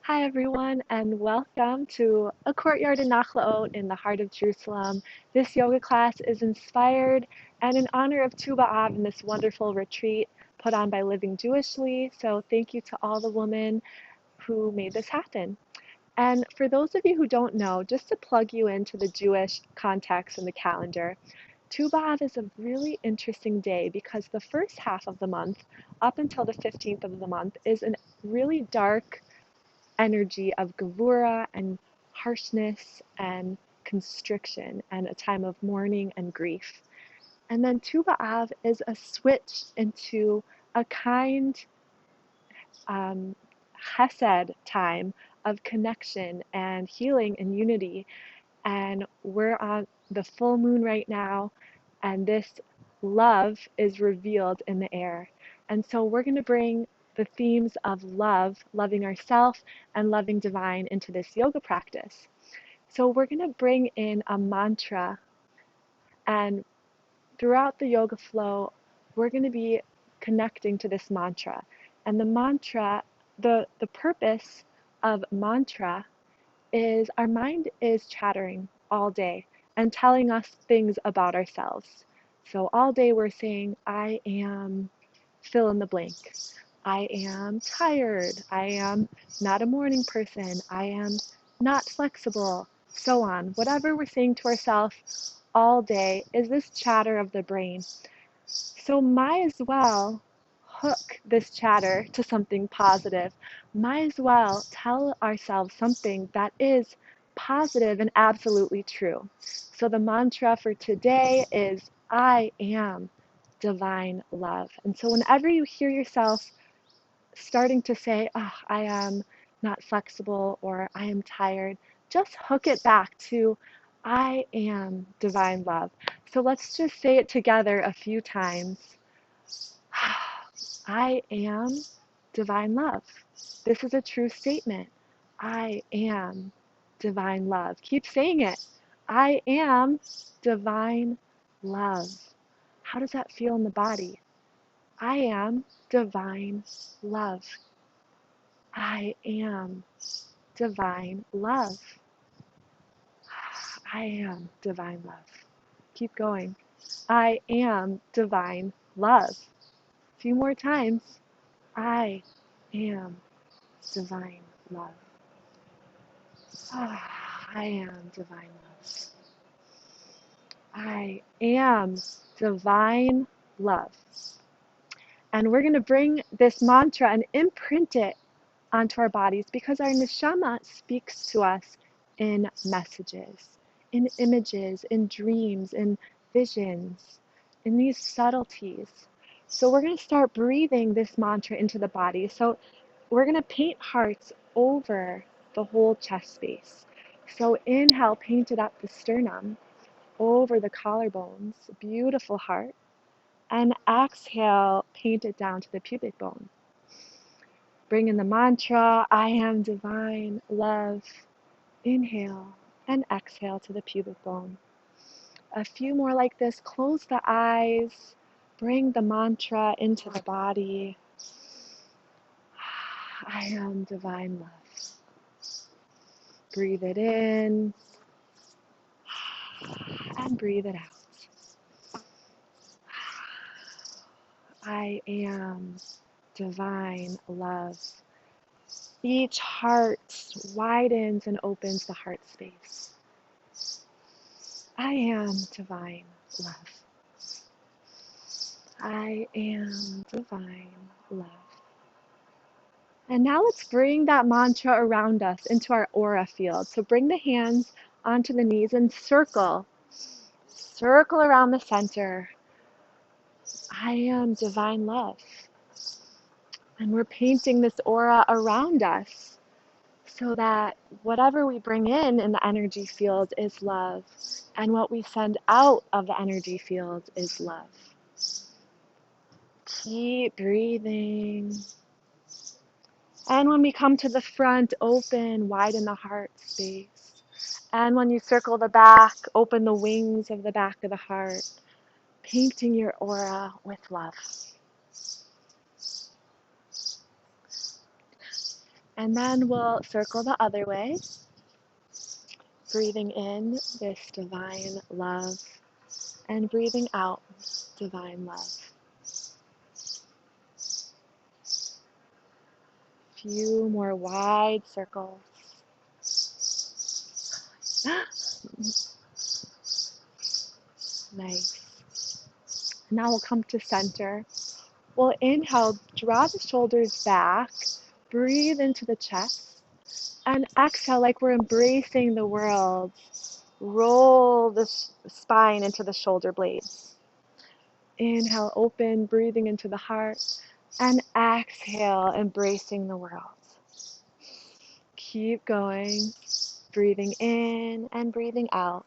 Hi, everyone, and welcome to a courtyard in Nachlaot in the heart of Jerusalem. This yoga class is inspired and in honor of Tu B'Av and this wonderful retreat put on by Living Jewishly. So, thank you to all the women who made this happen. And for those of you who don't know, just to plug you into the Jewish context and the calendar, Tu B'Av is a really interesting day because the first half of the month, up until the 15th of the month, is a really dark energy of gevura and harshness and constriction and a time of mourning and grief. And then Tu B'Av is a switch into a kind um, chesed time of connection and healing and unity. And we're on the full moon right now, and this love is revealed in the air. And so we're going to bring the themes of love, loving ourselves, and loving divine into this yoga practice. So we're going to bring in a mantra, and throughout the yoga flow, we're going to be connecting to this mantra. And the mantra, the purpose of mantra is our mind is chattering all day and telling us things about ourselves. So all day we're saying, I am fill in the blank. I am tired. I am not a morning person. I am not flexible. So on. Whatever we're saying to ourselves all day is this chatter of the brain. So might as well hook this chatter to something positive. Might as well tell ourselves something that is positive and absolutely true. So the mantra for today is I am divine love. And so whenever you hear yourself starting to say, oh, I am not flexible or I am tired, just hook it back to I am divine love. So let's just say it together a few times. I am divine love. This is a true statement. I am divine love. Keep saying it. I am divine love. How does that feel in the body? I am divine love. I am divine love. I am divine love. Keep going. I am divine love. A few more times. I am divine love. I am divine love. I am divine love. And we're going to bring this mantra and imprint it onto our bodies because our neshama speaks to us in messages, in images, in dreams, in visions, in these subtleties. So we're going to start breathing this mantra into the body. So we're going to paint hearts over the whole chest space. So inhale, paint it up the sternum, over the collarbones, beautiful heart. And exhale, paint it down to the pubic bone. Bring in the mantra, I am divine love. Inhale and exhale to the pubic bone. A few more like this. Close the eyes. Bring the mantra into the body. I am divine love. Breathe it in and breathe it out. I am divine love. Each heart widens and opens the heart space. I am divine love. I am divine love. And now let's bring that mantra around us into our aura field. So bring the hands onto the knees and circle. Circle around the center. I am divine love. And we're painting this aura around us so that whatever we bring in the energy field is love. And what we send out of the energy field is love. Keep breathing. And when we come to the front, open, widen the heart space. And when you circle the back, open the wings of the back of the heart, painting your aura with love. And then we'll circle the other way, breathing in this divine love and breathing out divine love. Few more wide circles. Nice. Now we'll come to center. We'll inhale, draw the shoulders back, breathe into the chest, and exhale like we're embracing the world. Roll the spine into the shoulder blades. Inhale, open, breathing into the heart, and exhale, embracing the world. Keep going, breathing in and breathing out.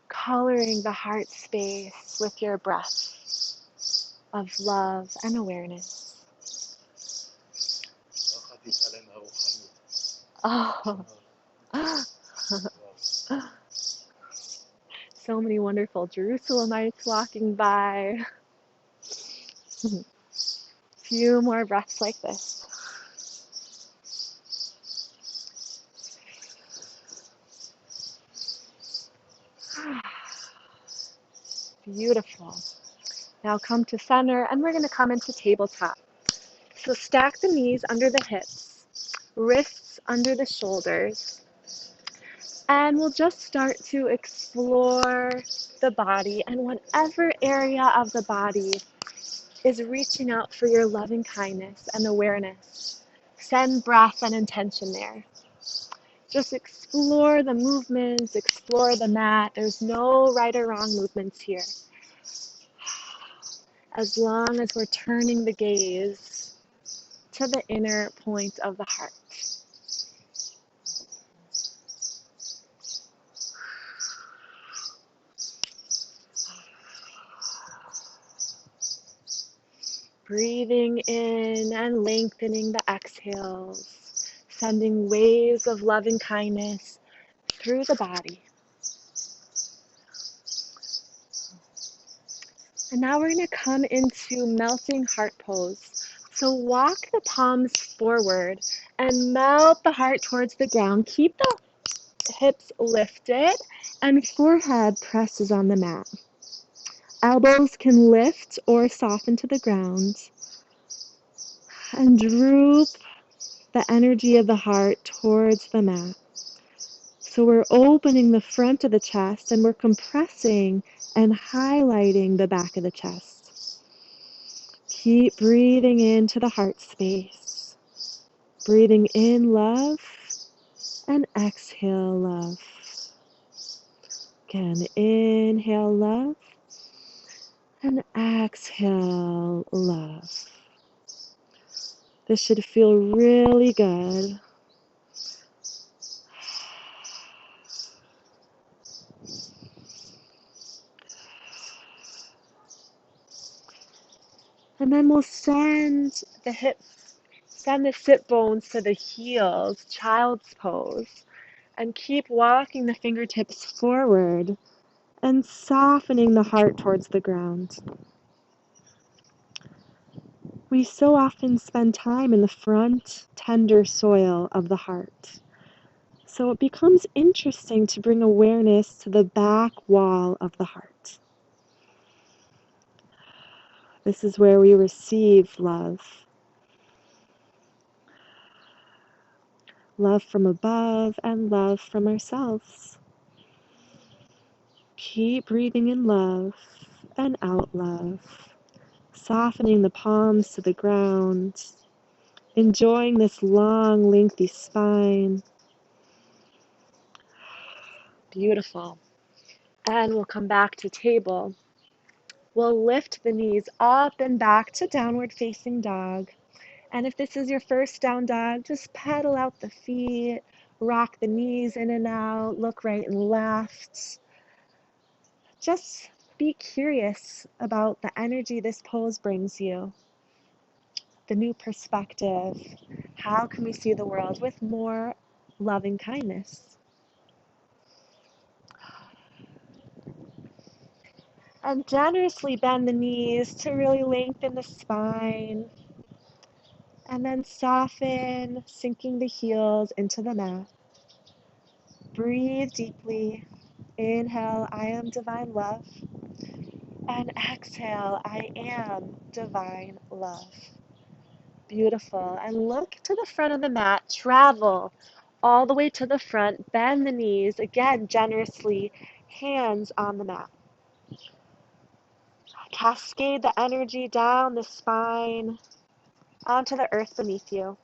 Coloring the heart space with your breath of love and awareness. Oh, so many wonderful Jerusalemites walking by. Few more breaths like this. Beautiful. Now come to center, and we're going to come into tabletop. So stack the knees under the hips, wrists under the shoulders, and we'll just start to explore the body and whatever area of the body is reaching out for your loving kindness and awareness. Send breath and intention there. Just explore the movements, explore the mat. There's no right or wrong movements here. As long as we're turning the gaze to the inner point of the heart. Breathing in and lengthening the exhales, sending waves of loving kindness through the body. And now we're going to come into melting heart pose. So walk the palms forward and melt the heart towards the ground. Keep the hips lifted and forehead presses on the mat. Elbows can lift or soften to the ground. And droop the energy of the heart towards the mat. So we're opening the front of the chest and we're compressing and highlighting the back of the chest. Keep breathing into the heart space. Breathing in love and exhale love. Again, inhale love and exhale love. This should feel really good. And then we'll send the sit bones to the heels, child's pose. And keep walking the fingertips forward and softening the heart towards the ground. We so often spend time in the front, tender soil of the heart. So it becomes interesting to bring awareness to the back wall of the heart. This is where we receive love. Love from above and love from ourselves. Keep breathing in love and out love. Softening the palms to the ground. Enjoying this long, lengthy spine. Beautiful. And we'll come back to table. We'll lift the knees up and back to downward facing dog. And if this is your first down dog, just pedal out the feet, rock the knees in and out, look right and left. Just be curious about the energy this pose brings you, the new perspective. How can we see the world with more loving kindness? And generously bend the knees to really lengthen the spine. And then soften, sinking the heels into the mat. Breathe deeply. Inhale, I am divine love. And exhale, I am divine love. Beautiful. And look to the front of the mat. Travel all the way to the front. Bend the knees. Again, generously. Hands on the mat. Cascade the energy down the spine onto the earth beneath you.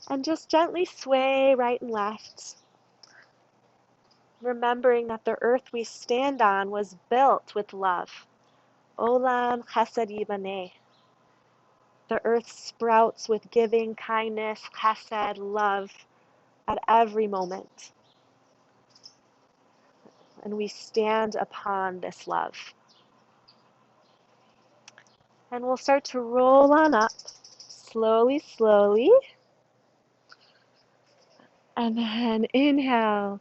And just gently sway right and left. Remembering that the earth we stand on was built with love. Olam chesed yibaneh. The earth sprouts with giving, kindness, chesed, love at every moment. And we stand upon this love. And we'll start to roll on up, slowly, slowly. And then inhale,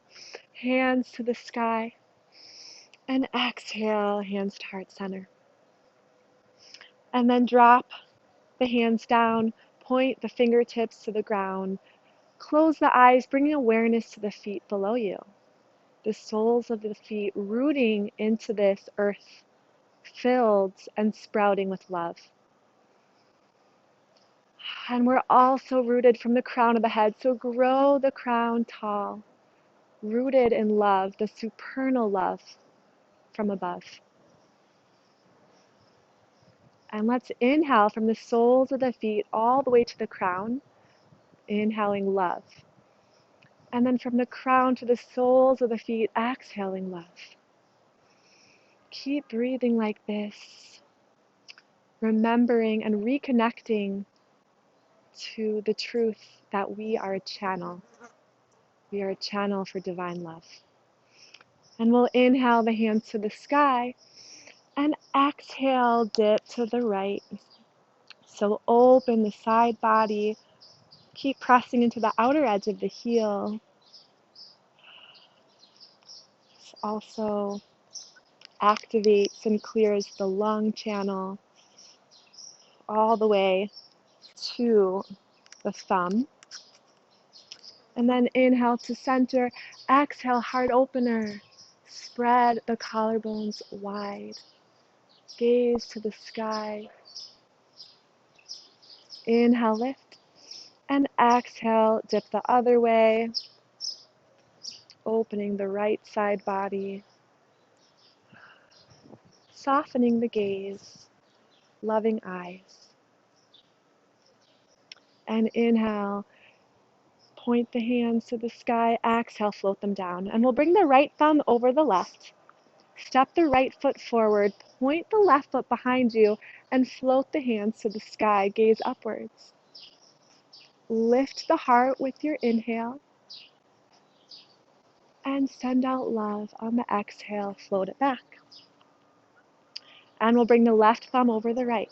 hands to the sky. And exhale, hands to heart center. And then drop the hands down, point the fingertips to the ground. Close the eyes, bringing awareness to the feet below you. The soles of the feet rooting into this earth, filled and sprouting with love. And we're also rooted from the crown of the head, so grow the crown tall, rooted in love, the supernal love from above. And let's inhale from the soles of the feet all the way to the crown, inhaling love. And then from the crown to the soles of the feet, exhaling love. Keep breathing like this, remembering and reconnecting to the truth that we are a channel. We are a channel for divine love. And we'll inhale the hands to the sky and exhale, dip to the right. So open the side body. Keep pressing into the outer edge of the heel. This also activates and clears the lung channel all the way to the thumb. And then inhale to center. Exhale, heart opener. Spread the collarbones wide. Gaze to the sky. Inhale, lift. And exhale, dip the other way. Opening the right side body. Softening the gaze. Loving eyes. And inhale. Point the hands to the sky. Exhale, float them down. And we'll bring the right thumb over the left. Step the right foot forward, point the left foot behind you, and float the hands to the sky, gaze upwards. Lift the heart with your inhale, and send out love on the exhale, float it back. And we'll bring the left thumb over the right.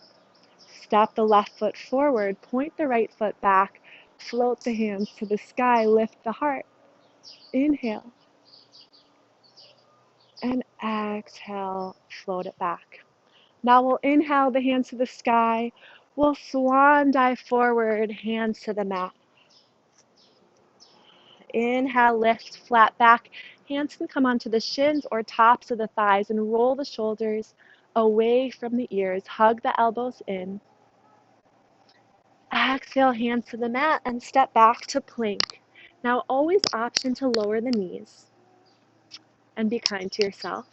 Step the left foot forward, point the right foot back, float the hands to the sky, lift the heart. Inhale, and exhale, float it back. Now we'll inhale the hands to the sky. We'll swan dive forward, hands to the mat. Inhale, lift, flat back. Hands can come onto the shins or tops of the thighs and roll the shoulders away from the ears. Hug the elbows in. Exhale, hands to the mat and step back to plank. Now always option to lower the knees and be kind to yourself.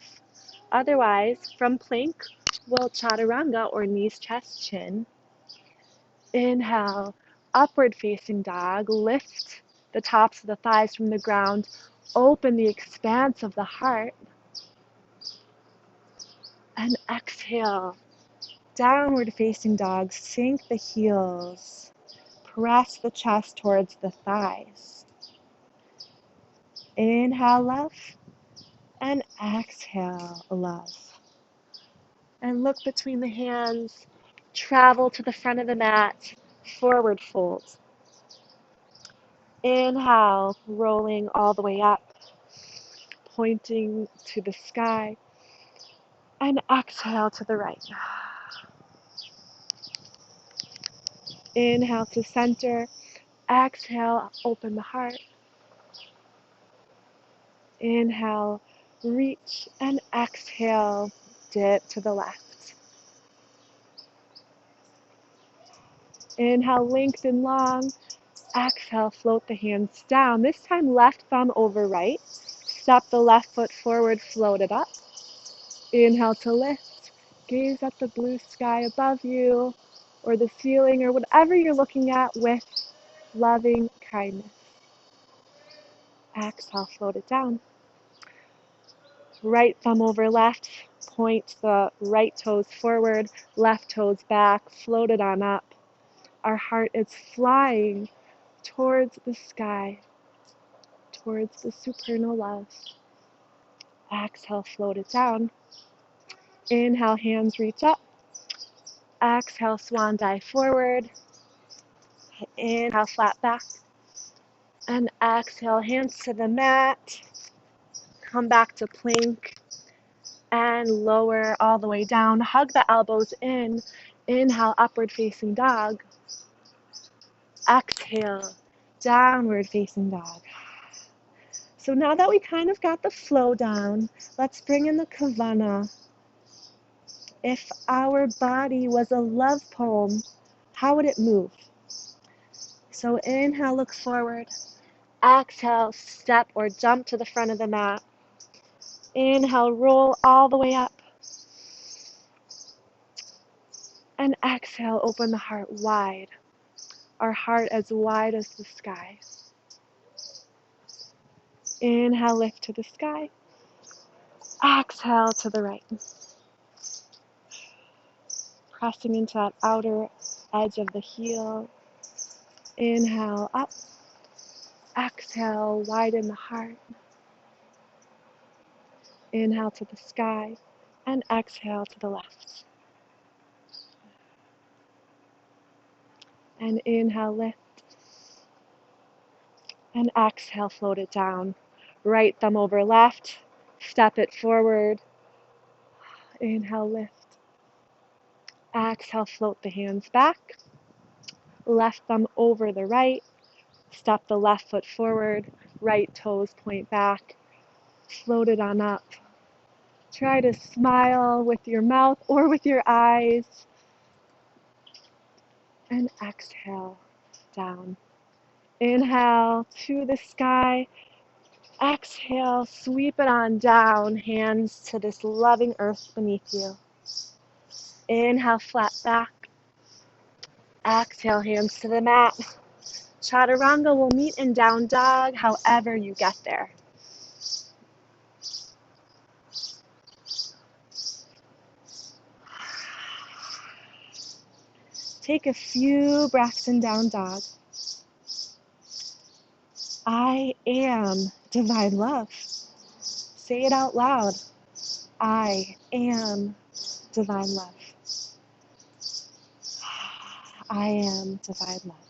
Otherwise, from plank, we'll chaturanga or knees, chest, chin. Inhale, upward facing dog. Lift the tops of the thighs from the ground. Open the expanse of the heart. And exhale, downward facing dog. Sink the heels. Press the chest towards the thighs. Inhale, love. And exhale, love. And look between the hands. Travel to the front of the mat. Forward fold. Inhale, rolling all the way up, pointing to the sky. And exhale to the right. Inhale to center. Exhale, open the heart. Inhale, reach, and exhale, dip to the left. Inhale, lengthen long. Exhale, float the hands down. This time, left thumb over right. Step the left foot forward, float it up. Inhale to lift. Gaze at the blue sky above you, or the ceiling, or whatever you're looking at with loving kindness. Exhale, float it down. Right thumb over left, point the right toes forward, left toes back, float it on up. Our heart is flying towards the sky, towards the supernal love. Exhale, float it down. Inhale, hands reach up. Exhale, swan dive forward. Inhale, flat back. And exhale, hands to the mat. Come back to plank. And lower all the way down. Hug the elbows in. Inhale, upward facing dog. Exhale, downward facing dog. So now that we kind of got the flow down, let's bring in the kavana. If our body was a love poem, how would it move? So inhale, look forward. Exhale, step or jump to the front of the mat. Inhale, roll all the way up. And exhale, open the heart wide. Our heart as wide as the sky. Inhale, lift to the sky. Exhale to the right. Pressing into that outer edge of the heel. Inhale, up. Exhale, widen the heart. Inhale to the sky. And exhale to the left. And inhale, lift. And exhale, float it down. Right thumb over left. Step it forward. Inhale, lift. Exhale, float the hands back. Left thumb over the right. Step the left foot forward. Right toes point back. Float it on up. Try to smile with your mouth or with your eyes. And exhale, down. Inhale to the sky. Exhale, sweep it on down. Hands to this loving earth beneath you. Inhale, flat back. Exhale, hands to the mat. Chaturanga will meet in down dog, however you get there. Take a few breaths in down dog. I am divine love. Say it out loud. I am divine love. I am divine love.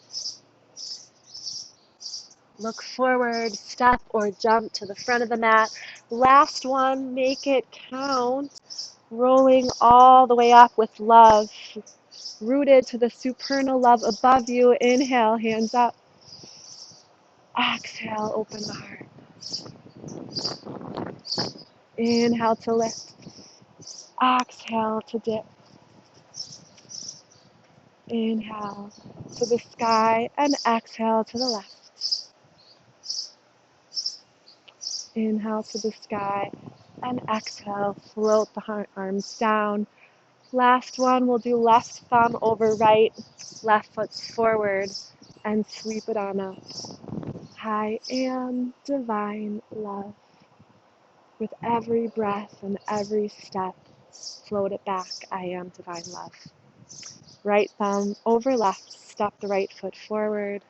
Look forward, step or jump to the front of the mat. Last one, make it count. Rolling all the way up with love. Rooted to the supernal love above you. Inhale, hands up. Exhale, open the heart. Inhale to lift. Exhale to dip. Inhale to the sky and exhale to the left. Inhale to the sky and exhale, float the arms down. Last one, we'll do left thumb over right, left foot forward, and sweep it on up. I am divine love. With every breath and every step, float it back. I am divine love. Right thumb over left, step the right foot forward,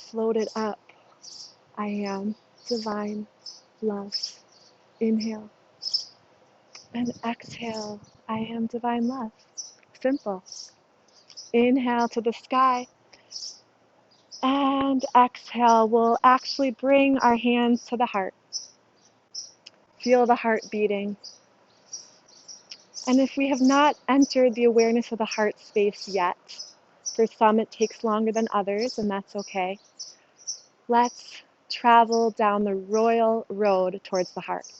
float it up. I am divine love. Inhale and exhale. I am divine love. Simple. Inhale to the sky and exhale. We'll actually bring our hands to the heart. Feel the heart beating. And if we have not entered the awareness of the heart space yet, for some it takes longer than others, and that's okay, let's travel down the royal road towards the heart.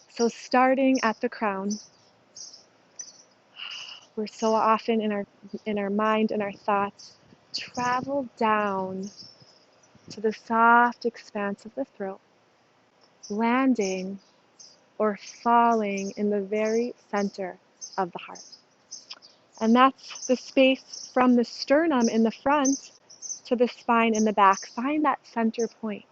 So starting at the crown, we're so often in our mind and our thoughts, travel down to the soft expanse of the throat, landing or falling in the very center of the heart. And that's the space from the sternum in the front to the spine in the back. Find that center point.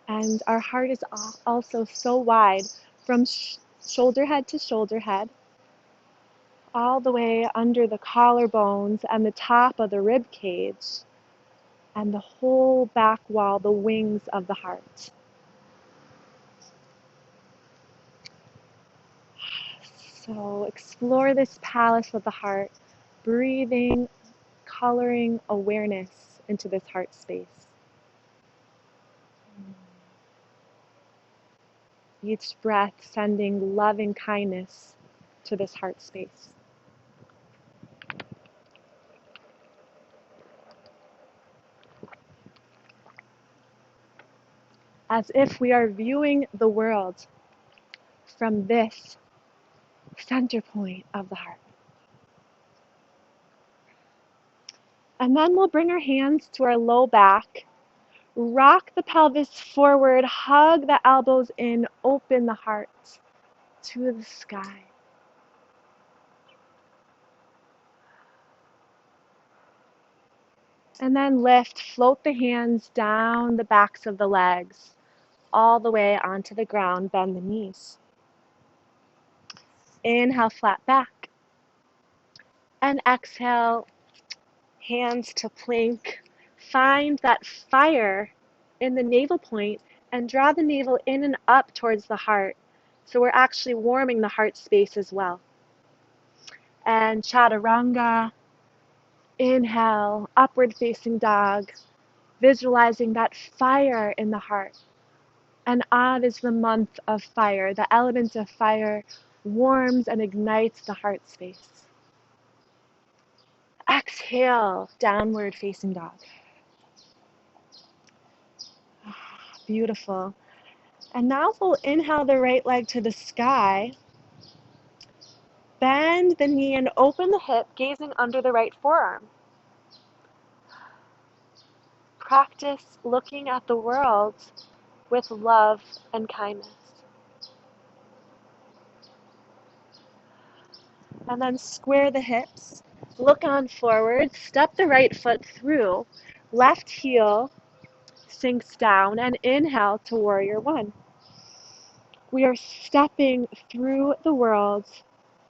And our heart is also so wide from shoulder head to shoulder head, all the way under the collarbones and the top of the rib cage, and the whole back wall, the wings of the heart. So explore this palace of the heart, breathing, coloring awareness into this heart space. Each breath sending loving kindness to this heart space. As if we are viewing the world from this center point of the heart. And then we'll bring our hands to our low back, rock the pelvis forward, hug the elbows in, open the heart to the sky. And then lift, float the hands down the backs of the legs, all the way onto the ground, bend the knees. Inhale, flat back. And exhale, hands to plank. Find that fire in the navel point and draw the navel in and up towards the heart. So we're actually warming the heart space as well. And chaturanga. Inhale, upward facing dog, visualizing that fire in the heart. And Av is the month of fire. The element of fire warms and ignites the heart space. Exhale, downward facing dog. Beautiful. And now we'll inhale the right leg to the sky. Bend the knee and open the hip, gazing under the right forearm. Practice looking at the world with love and kindness. And then square the hips, look on forward, step the right foot through, left heel sinks down, and inhale to warrior one. We are stepping through the world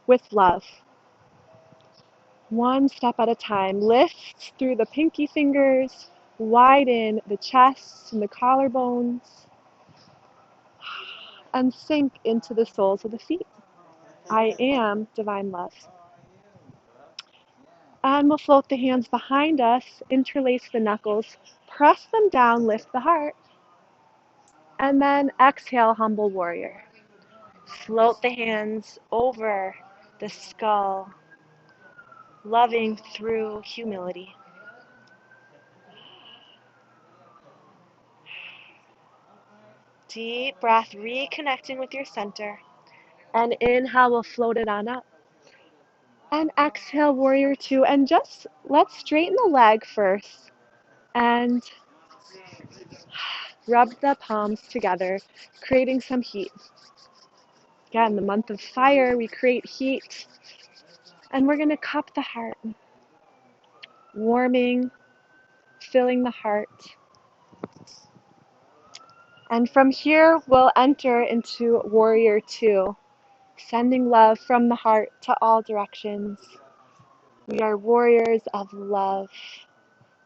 with love. One step at a time. Lift through the pinky fingers, widen the chest and the collarbones, and sink into the soles of the feet. I am divine love. And we'll float the hands behind us, interlace the knuckles, press them down, lift the heart, and then exhale, humble warrior. Float the hands over the skull, loving through humility. Deep breath, reconnecting with your center. And inhale, we'll float it on up. And exhale, warrior two. And just let's straighten the leg first. And rub the palms together, creating some heat. Again, the month of fire, we create heat. And we're going to cup the heart, warming, filling the heart. And from here, we'll enter into warrior two, sending love from the heart to all directions. We are warriors of love.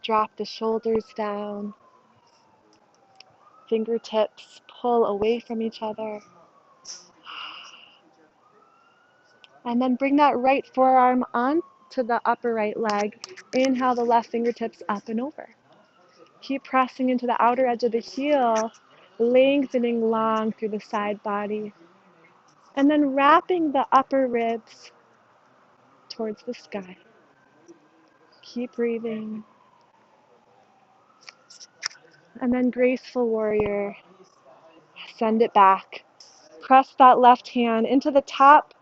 Drop the shoulders down. Fingertips pull away from each other. And then bring that right forearm onto the upper right leg. Inhale the left fingertips up and over. Keep pressing into the outer edge of the heel, lengthening long through the side body. And then wrapping the upper ribs towards the sky. Keep breathing. And then graceful warrior, send it back. Press that left hand into the top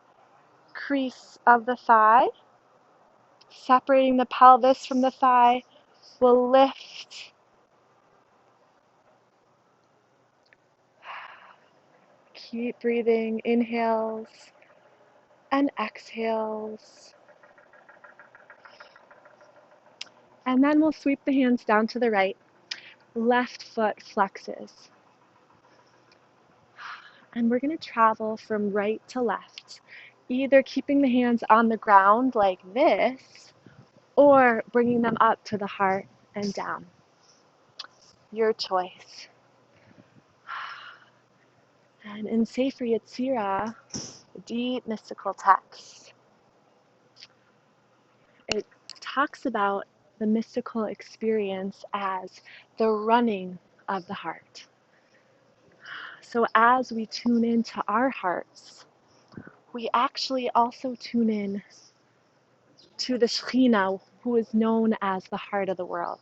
crease of the thigh, separating the pelvis from the thigh. We'll lift. Keep breathing, inhales and exhales. And then we'll sweep the hands down to the right. Left foot flexes. And we're going to travel from right to left, either keeping the hands on the ground like this, or bringing them up to the heart and down. Your choice. And in Sefer Yetzirah, the deep mystical text, it talks about the mystical experience as the running of the heart. So as we tune into our hearts, we actually also tune in to the Shekhinah, who is known as the heart of the world,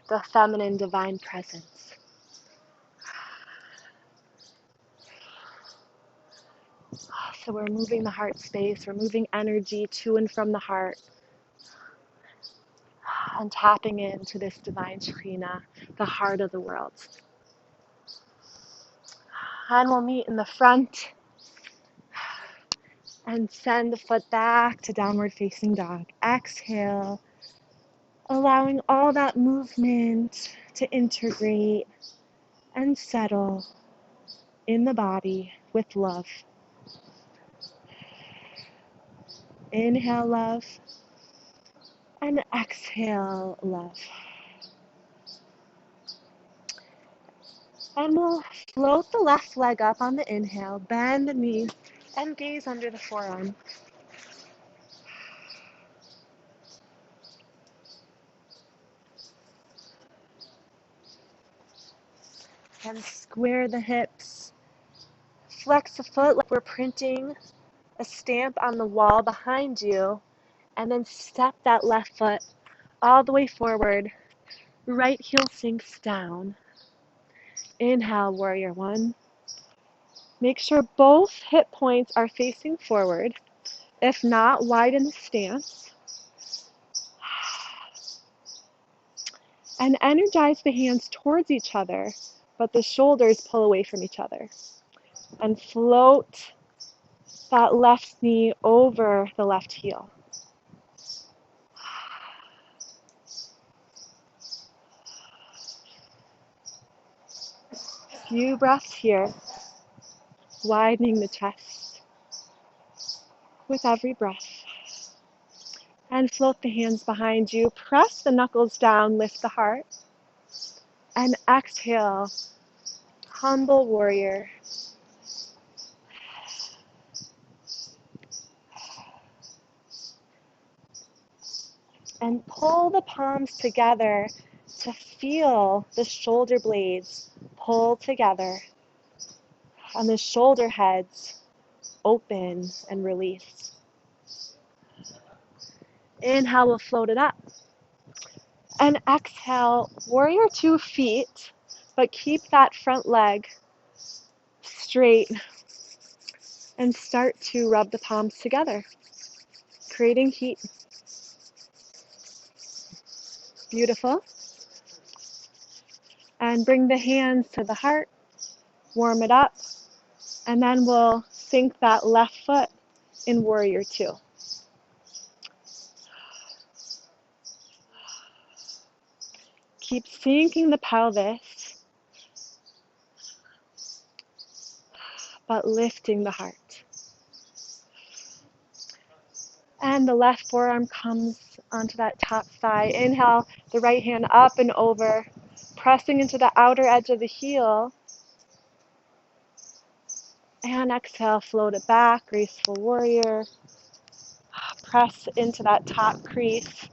the feminine divine presence. So we're moving the heart space, we're moving energy to and from the heart, and tapping into this divine Shekhinah, the heart of the world. And we'll meet in the front and send the foot back to downward facing dog. Exhale, allowing all that movement to integrate and settle in the body with love. Inhale, love, and exhale, love. And we'll float the left leg up on the inhale, bend the knees, and gaze under the forearm. And square the hips. Flex the foot like we're printing a stamp on the wall behind you, and then step that left foot all the way forward. Right heel sinks down. Inhale, warrior one. Make sure both hip points are facing forward. If not, widen the stance. And energize the hands towards each other, but the shoulders pull away from each other. And float that left knee over the left heel. Few breaths here, widening the chest with every breath. And float the hands behind you. Press the knuckles down, lift the heart. And exhale, humble warrior. And pull the palms together to feel the shoulder blades pull together and the shoulder heads open and release. Inhale, we'll float it up. And exhale, warrior 2 feet, but keep that front leg straight and start to rub the palms together, creating heat. Beautiful. And bring the hands to the heart, warm it up, and then we'll sink that left foot in warrior 2. Keep sinking the pelvis, but lifting the heart. And the left forearm comes onto that top thigh. Inhale, the right hand up and over, pressing into the outer edge of the heel. And exhale, float it back, graceful warrior. Press into that top crease,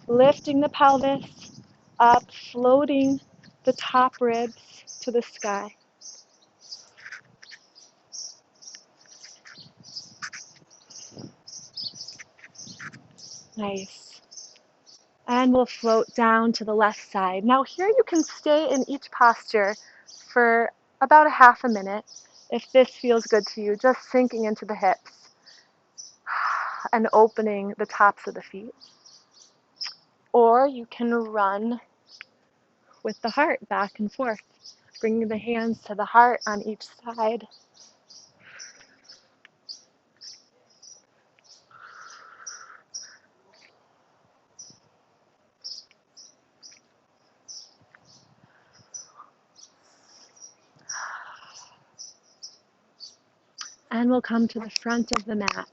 lifting the pelvis up, floating the top ribs to the sky. Nice. And we'll float down to the left side. Now here you can stay in each posture for about a half a minute if this feels good to you, just sinking into the hips and opening the tops of the feet. Or you can run with the heart back and forth, bringing the hands to the heart on each side. And we'll come to the front of the mat.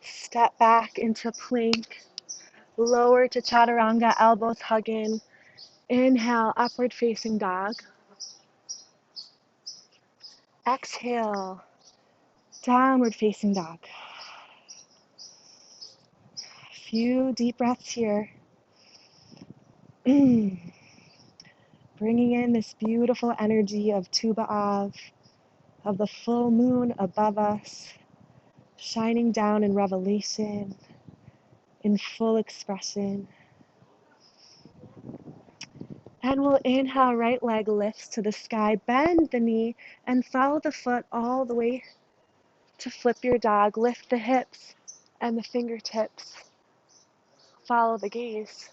Step back into plank. Lower to chaturanga, elbows hug in. Inhale, upward facing dog. Exhale, downward facing dog. A few deep breaths here. Bringing in this beautiful energy of Tu B'Av, of the full moon above us, shining down in revelation, in full expression. And we'll inhale, right leg lifts to the sky, bend the knee, and follow the foot all the way to flip your dog. Lift the hips and the fingertips. Follow the gaze.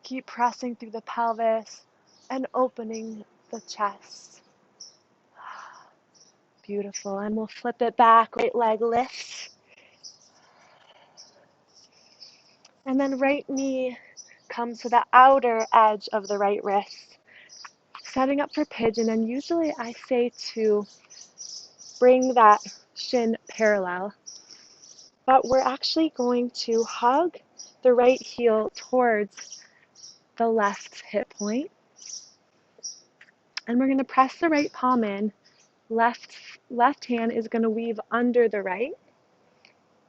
Keep pressing through the pelvis and opening the chest. Beautiful. And we'll flip it back, right leg lifts. And then right knee comes to the outer edge of the right wrist. Setting up for pigeon, and usually I say to bring that shin parallel, but we're actually going to hug the right heel towards the left hip point, and we're going to press the right palm in. Left hand is going to weave under the right,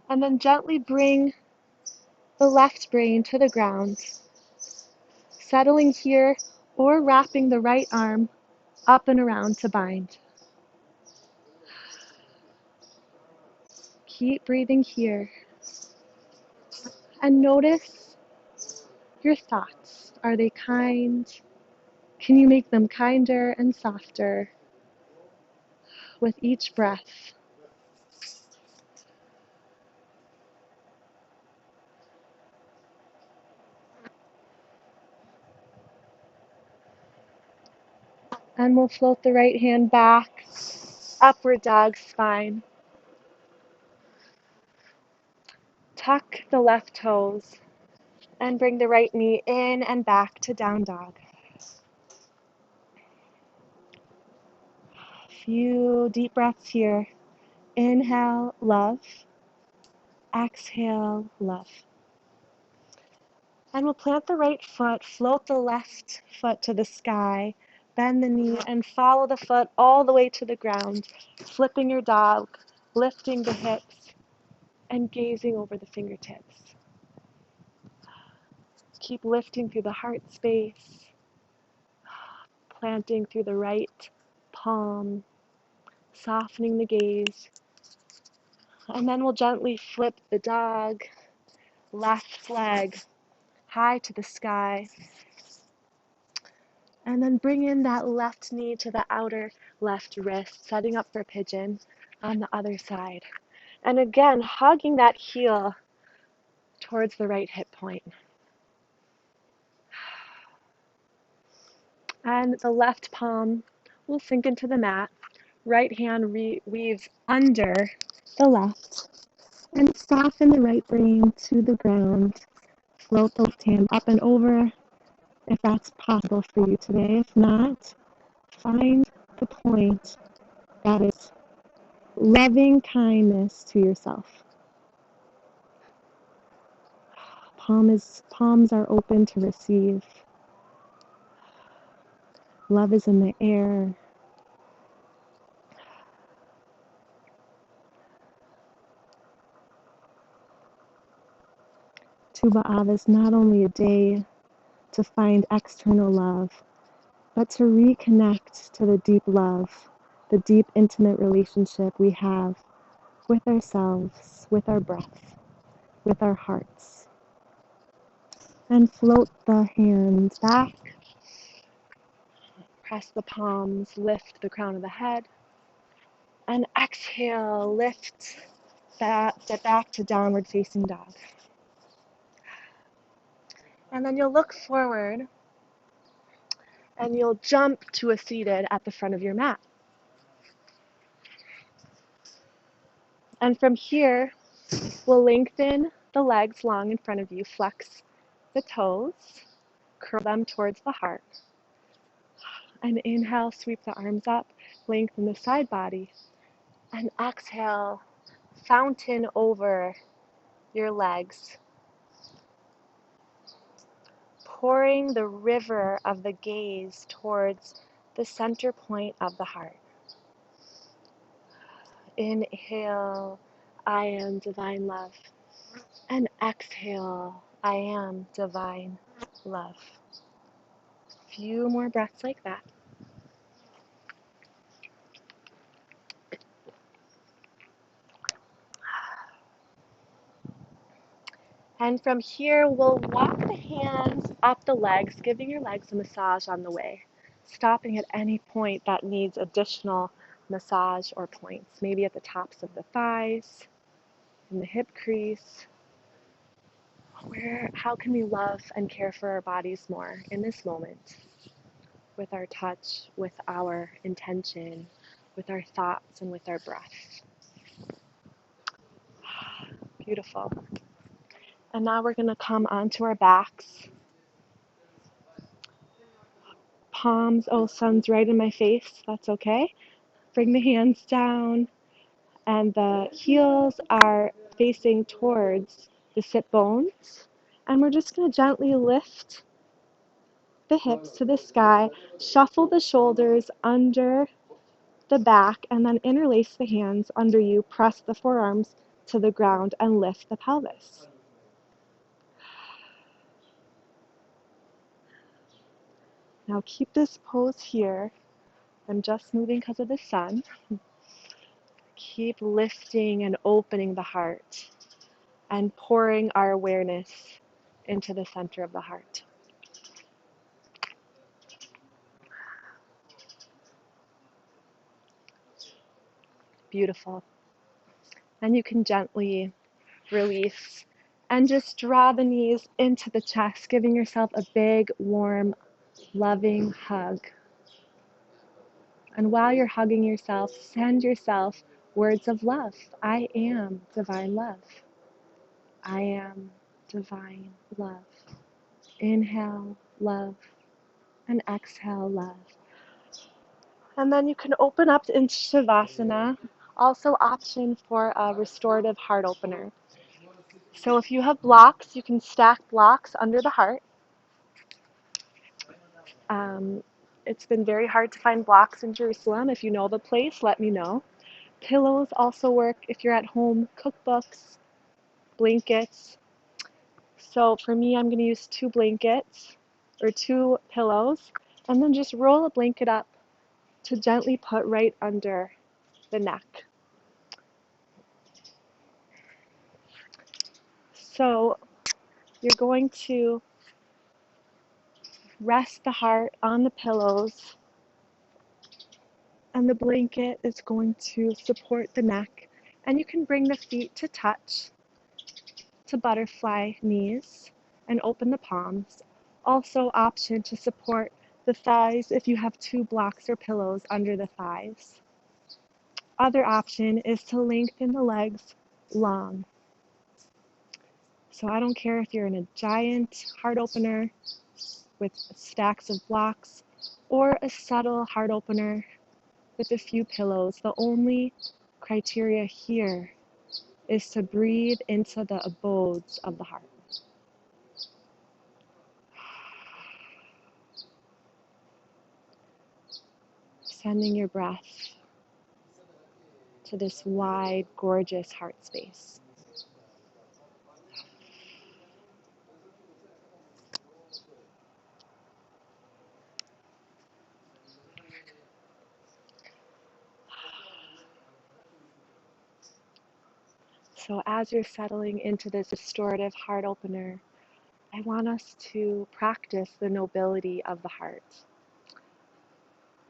and then gently bring the left brain to the ground, settling here or wrapping the right arm up and around to bind. Keep breathing here. And notice your thoughts. Are they kind? Can you make them kinder and softer with each breath? And we'll float the right hand back, upward dog spine. Tuck the left toes and bring the right knee in and back to down dog. Few deep breaths here. Inhale, love. Exhale, love. And we'll plant the right foot, float the left foot to the sky, bend the knee, and follow the foot all the way to the ground, flipping your dog, lifting the hips, and gazing over the fingertips. Keep lifting through the heart space, planting through the right palm, softening the gaze. And then we'll gently flip the dog, left leg high to the sky. And then bring in that left knee to the outer left wrist, setting up for pigeon on the other side. And again, hugging that heel towards the right hip point. And the left palm will sink into the mat. Right hand weaves under the left. And soften the right brain to the ground. Float the left hand up and over if that's possible for you today. If not, find the point that is loving kindness to yourself. Palms are open to receive. Love is in the air. Tu B'Av is not only a day to find external love, but to reconnect to the deep love, the deep intimate relationship we have with ourselves, with our breath, with our hearts. And float the hands back, press the palms, lift the crown of the head, and exhale, lift that, step back to downward facing dog. And then you'll look forward and you'll jump to a seated at the front of your mat. And from here, we'll lengthen the legs long in front of you, flex the toes, curl them towards the heart. And inhale, sweep the arms up, lengthen the side body. And exhale, fountain over your legs, pouring the river of the gaze towards the center point of the heart. Inhale, I am divine love. And exhale, I am divine love. Few more breaths like that. And from here, we'll walk the hands up the legs, giving your legs a massage on the way, stopping at any point that needs additional massage or points, maybe at the tops of the thighs, in the hip crease. How can we love and care for our bodies more in this moment? With our touch, with our intention, with our thoughts, and with our breath. Beautiful. And now we're going to come onto our backs. Palms, oh, sun's right in my face. That's okay. Bring the hands down, and the heels are facing towards the sit bones. And we're just going to gently lift the hips to the sky, shuffle the shoulders under the back, and then interlace the hands under you, press the forearms to the ground, and lift the pelvis. Now keep this pose here. I'm just moving because of the sun. Keep lifting and opening the heart and pouring our awareness into the center of the heart. Beautiful. And you can gently release and just draw the knees into the chest, giving yourself a big, warm, loving hug. And while you're hugging yourself, send yourself words of love. I am divine love. I am divine love. Inhale, love, and exhale, love. And then you can open up into Shavasana, also option for a restorative heart opener. So if you have blocks, you can stack blocks under the heart. It's been very hard to find blocks in Jerusalem. If you know the place, let me know. Pillows also work if you're at home, cookbooks, blankets. So for me, I'm going to use 2 blankets or 2 pillows, and then just roll a blanket up to gently put right under the neck. So you're going to rest the heart on the pillows, and the blanket is going to support the neck. And you can bring the feet to touch, to butterfly knees, and open the palms. Also option to support the thighs if you have 2 blocks or pillows under the thighs. Other option is to lengthen the legs long. So I don't care if you're in a giant heart opener with stacks of blocks or a subtle heart opener with a few pillows. The only criteria here is to breathe into the abodes of the heart. Sending your breath to this wide, gorgeous heart space. So as you're settling into this restorative heart opener, I want us to practice the nobility of the heart.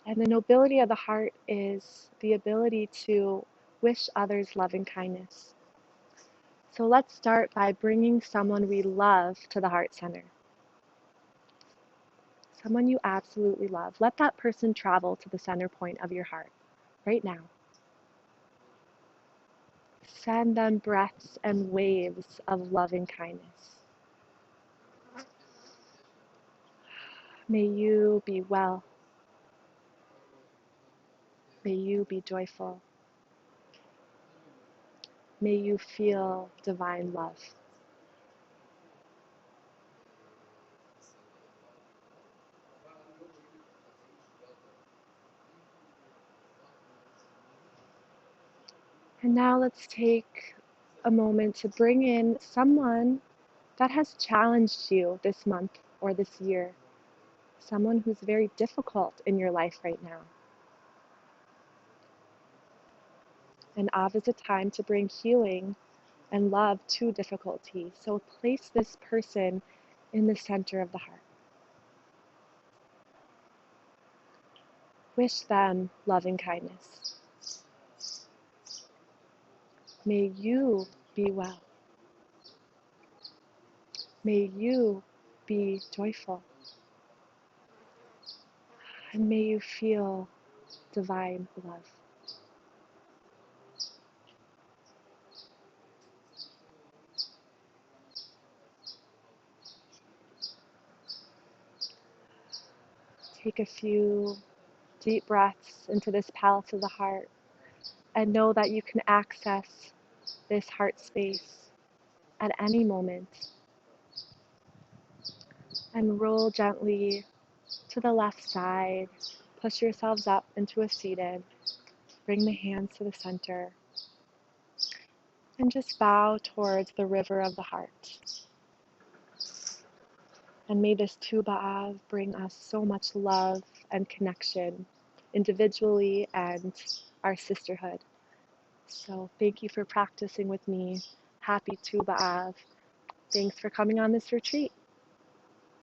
And the nobility of the heart is the ability to wish others love and kindness. So let's start by bringing someone we love to the heart center. Someone you absolutely love. Let that person travel to the center point of your heart right now. Send them breaths and waves of love and kindness. May you be well. May you be joyful. May you feel divine love. And now let's take a moment to bring in someone that has challenged you this month or this year. Someone who's very difficult in your life right now. And Av is a time to bring healing and love to difficulty. So place this person in the center of the heart. Wish them love and kindness. May you be well. May you be joyful. And may you feel divine love. Take a few deep breaths into this palace of the heart and know that you can access this heart space at any moment. And roll gently to the left side. Push yourselves up into a seated. Bring the hands to the center. And just bow towards the river of the heart. And may this Tu B'Av bring us so much love and connection, individually and our sisterhood. So thank you for practicing with me. Happy Tu B'Av. Thanks for coming on this retreat.